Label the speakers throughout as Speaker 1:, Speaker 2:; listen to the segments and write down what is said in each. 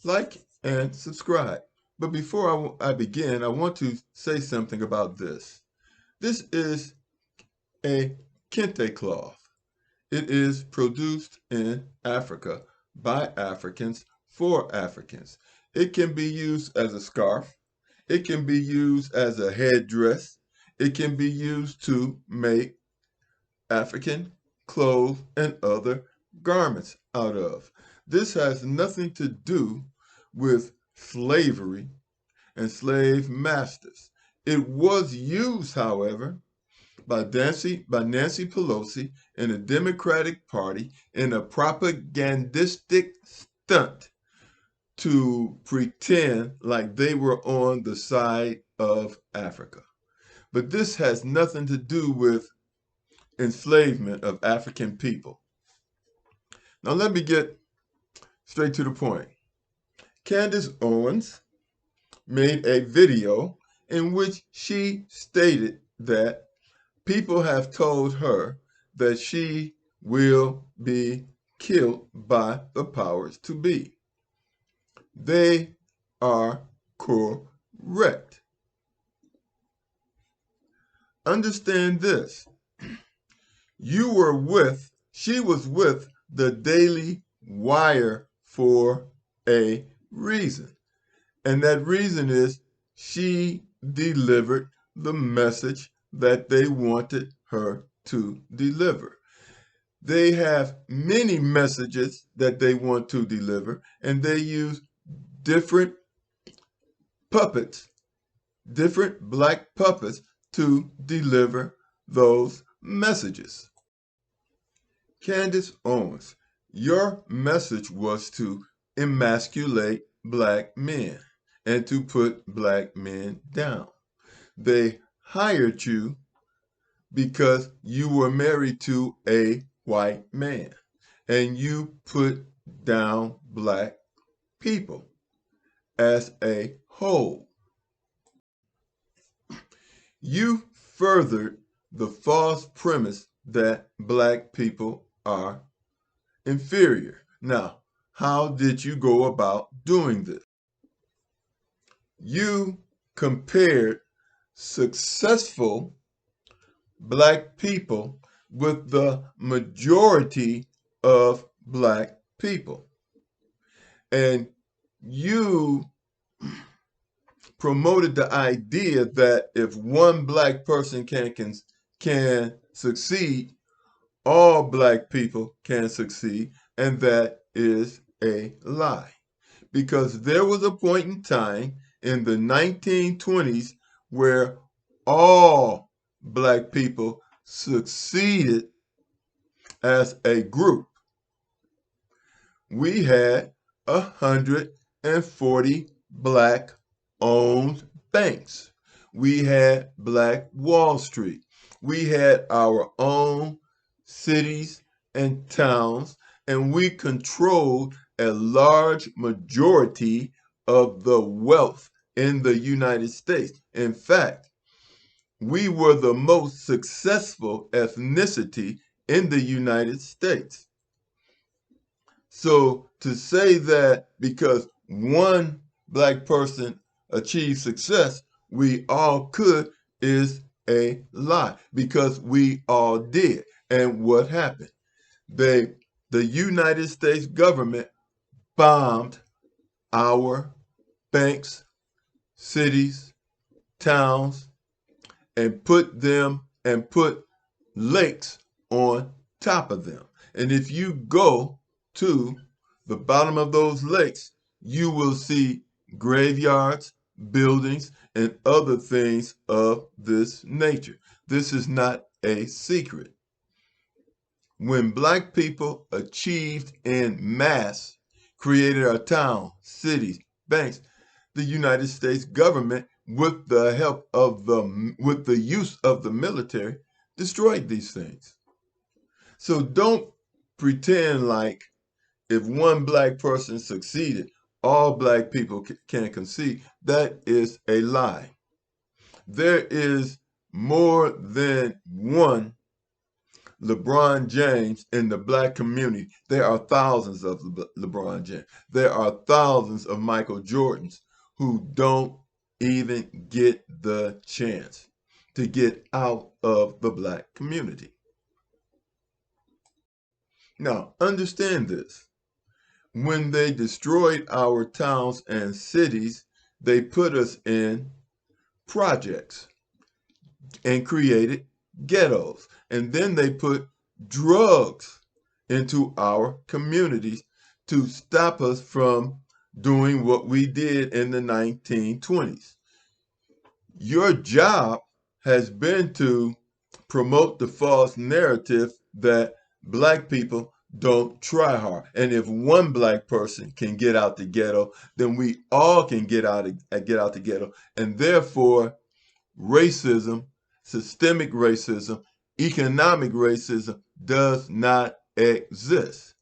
Speaker 1: like and subscribe. But before I begin, I want to say something about this. This is a kente cloth. It is produced in Africa by Africans for Africans. It can be used as a scarf. It can be used as a headdress. It can be used to make African clothes and other garments out of. This has nothing to do with slavery and slave masters. It was used, however, by Nancy Pelosi and the Democratic Party in a propagandistic stunt to pretend like they were on the side of Africa. But this has nothing to do with enslavement of African people. Now let me get straight to the point. Candace Owens made a video in which she stated that people have told her that she will be killed by the powers to be. They are correct. Understand this. She was with the Daily Wire for a reason. And that reason is she delivered the message that they wanted her to deliver. They have many messages that they want to deliver, and they use different puppets, different black puppets to deliver those messages. Candace Owens, your message was to emasculate black men and to put black men down. They hired you because you were married to a white man and you put down black people as a whole. You furthered the false premise that black people are inferior. Now, how did you go about doing this? You compared successful black people with the majority of black people. And you promoted the idea that if one black person can succeed, all black people can succeed, and that is a lie. Because there was a point in time in the 1920s where all black people succeeded as a group. We had 140 black owned banks. We had Black Wall Street. We had our own cities and towns, and we controlled a large majority of the wealth in the United States. In fact, we were the most successful ethnicity in the United States. So to say that because one black person achieved success, we all could is a lie because we all did. And what happened? The United States government bombed our banks, cities, towns, and put lakes on top of them. And if you go to the bottom of those lakes, you will see graveyards, buildings, and other things of this nature. This is not a secret. When black people achieved in mass, created our towns, cities, banks, the United States government, with the use of the military, destroyed these things. So don't pretend like if one black person succeeded, all black people can concede. That is a lie. There is more than one LeBron James in the black community. There are thousands of LeBron James. There are thousands of Michael Jordans who don't even get the chance to get out of the black community. Now, understand this. When they destroyed our towns and cities, they put us in projects and created ghettos. And then they put drugs into our communities to stop us from doing what we did in the 1920s. Your job has been to promote the false narrative that black people don't try hard. And if one black person can get out the ghetto, then we all can get out the ghetto. And therefore, racism, systemic racism, economic racism does not exist.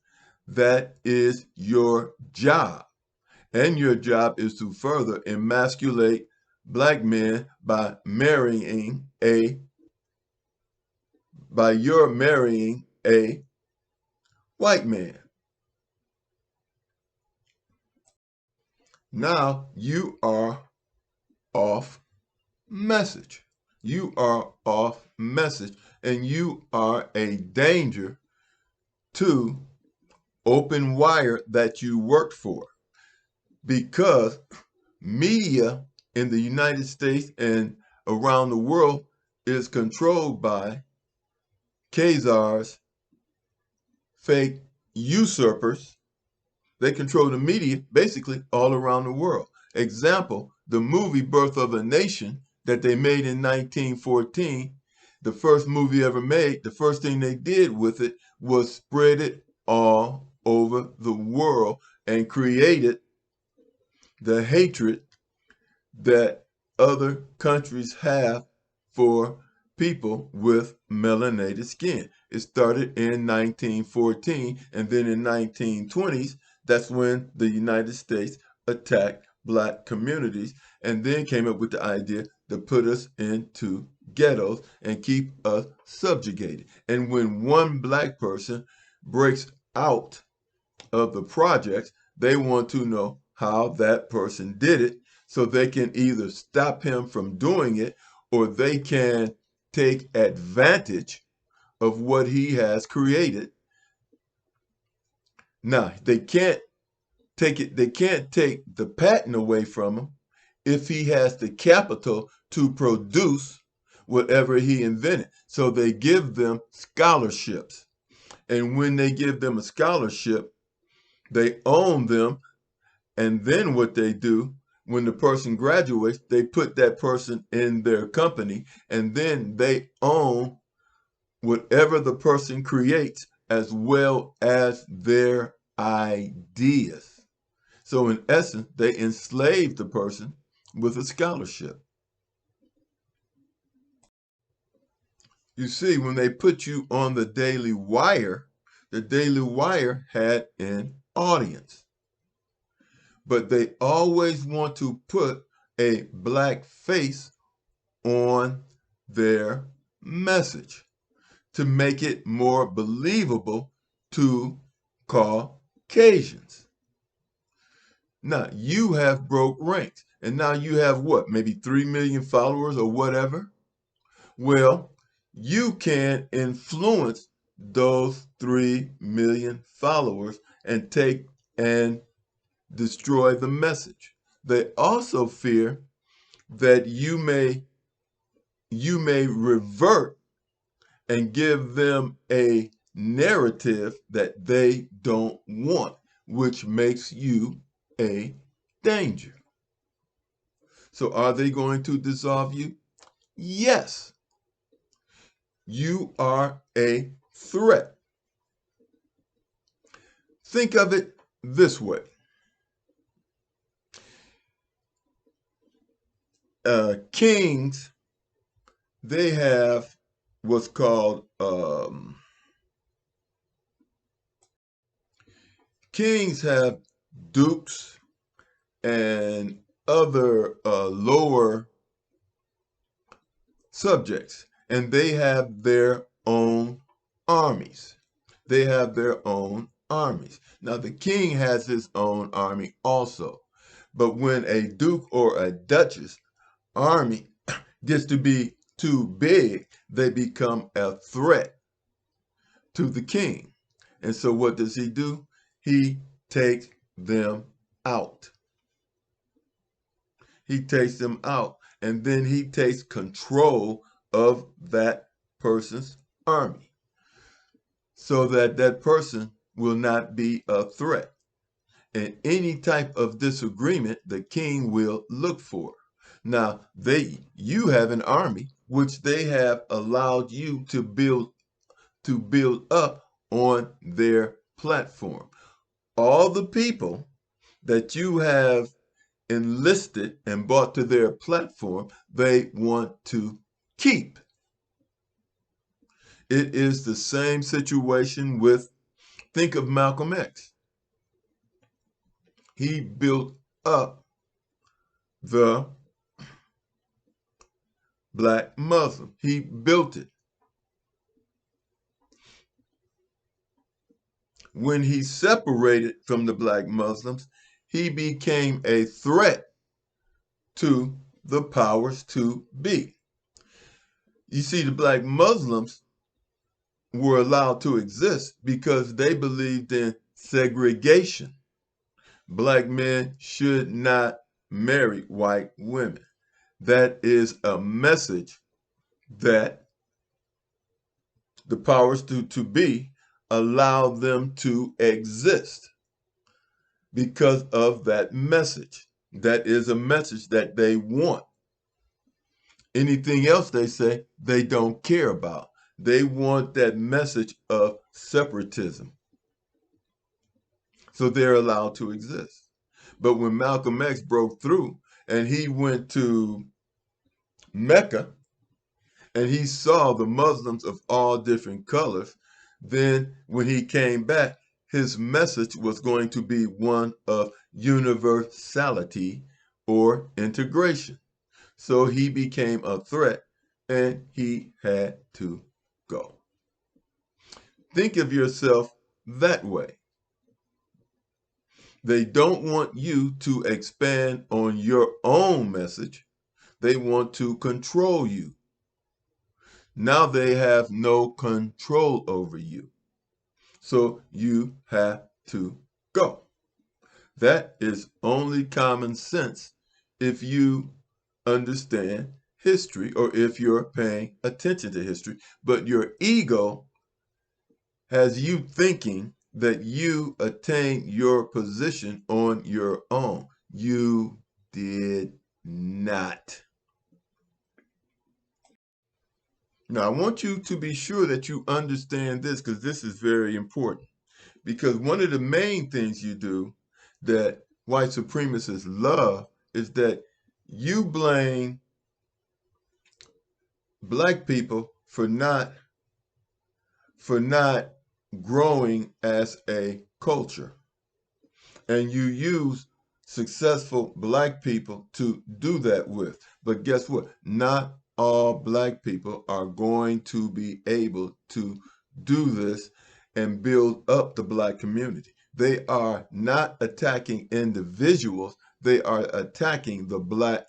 Speaker 1: That is your job. And your job is to further emasculate black men by your marrying a white man. Now you are off message. You are off message, and you are a danger to open wire that you worked for, because media in the United States and around the world is controlled by Khazars, fake usurpers. They control the media basically all around the world. Example, the movie Birth of a Nation that they made in 1914, the first movie ever made, the first thing they did with it was spread it all over the world and created the hatred that other countries have for people with melanated skin. It started in 1914, and then in 1920s, that's when the United States attacked black communities and then came up with the idea to put us into ghettos and keep us subjugated. And when one black person breaks out of the projects, they want to know how that person did it so they can either stop him from doing it or they can take advantage of what he has created. Now, they can't take the patent away from him if he has the capital to produce whatever he invented. So they give them scholarships. And when they give them a scholarship, they own them. And then what they do, when the person graduates, they put that person in their company, and then they own whatever the person creates as well as their ideas. So in essence, they enslave the person with a scholarship. You see, when they put you on the Daily Wire had an audience. But they always want to put a black face on their message to make it more believable to Caucasians. Now, you have broke ranks, and now you have what, maybe 3 million followers or whatever? Well, you can influence those 3 million followers and take and destroy the message. They also fear that you may revert and give them a narrative that they don't want, which makes you a danger. So are they going to dissolve you? Yes. You are a threat. Think of it this way. Kings, they have what's called kings have dukes and other lower subjects, and they have their own armies. They have their own armies. Now, the king has his own army also. But when a duke or a duchess army gets to be too big, they become a threat to the king. And so what does he do? He takes them out. He takes them out, and then he takes control of that person's army so that that person will not be a threat. And any type of disagreement, the king will look for. Now, you have an army which they have allowed you to build up on their platform. All the people that you have enlisted and brought to their platform, they want to keep. It is the same situation with, think of Malcolm X. He built up the black Muslim. He built it. When he separated from the black Muslims, he became a threat to the powers to be. You see, the black Muslims were allowed to exist because they believed in segregation. Black men should not marry white women. That is a message that the powers to be allow them to exist because of that message. That is a message that they want. Anything else they say, they don't care about. They want that message of separatism. So they're allowed to exist. But when Malcolm X broke through and he went to Mecca and he saw the Muslims of all different colors, then when he came back, his message was going to be one of universality or integration. So he became a threat and he had to go. Think of yourself that way. They don't want you to expand on your own message. They want to control you. Now they have no control over you. So you have to go. That is only common sense if you understand history or if you're paying attention to history. But your ego has you thinking that you attained your position on your own. You did not. Now, I want you to be sure that you understand this because this is very important. Because one of the main things you do that white supremacists love is that you blame black people for not growing as a culture. And you use successful black people to do that with. But guess what? Not all black people are going to be able to do this and build up the black community. They are not attacking individuals. They are attacking the black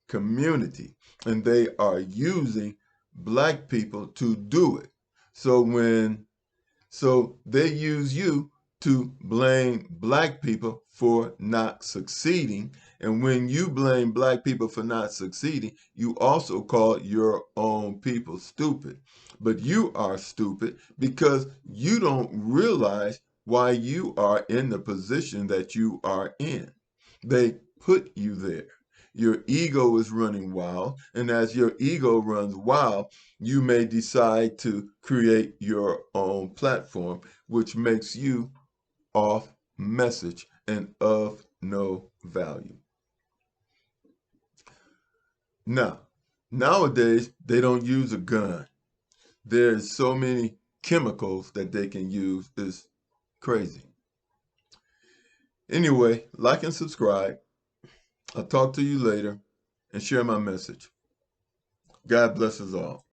Speaker 1: community. And they are using black people to do it. So they use you to blame black people for not succeeding. And when you blame black people for not succeeding, you also call your own people stupid. But you are stupid because you don't realize why you are in the position that you are in. They put you there. Your ego is running wild, and as your ego runs wild, you may decide to create your own platform, which makes you off message and of no value. Now, nowadays, they don't use a gun. There's so many chemicals that they can use. It's crazy. Anyway, like and subscribe. I'll talk to you later and share my message. God bless us all.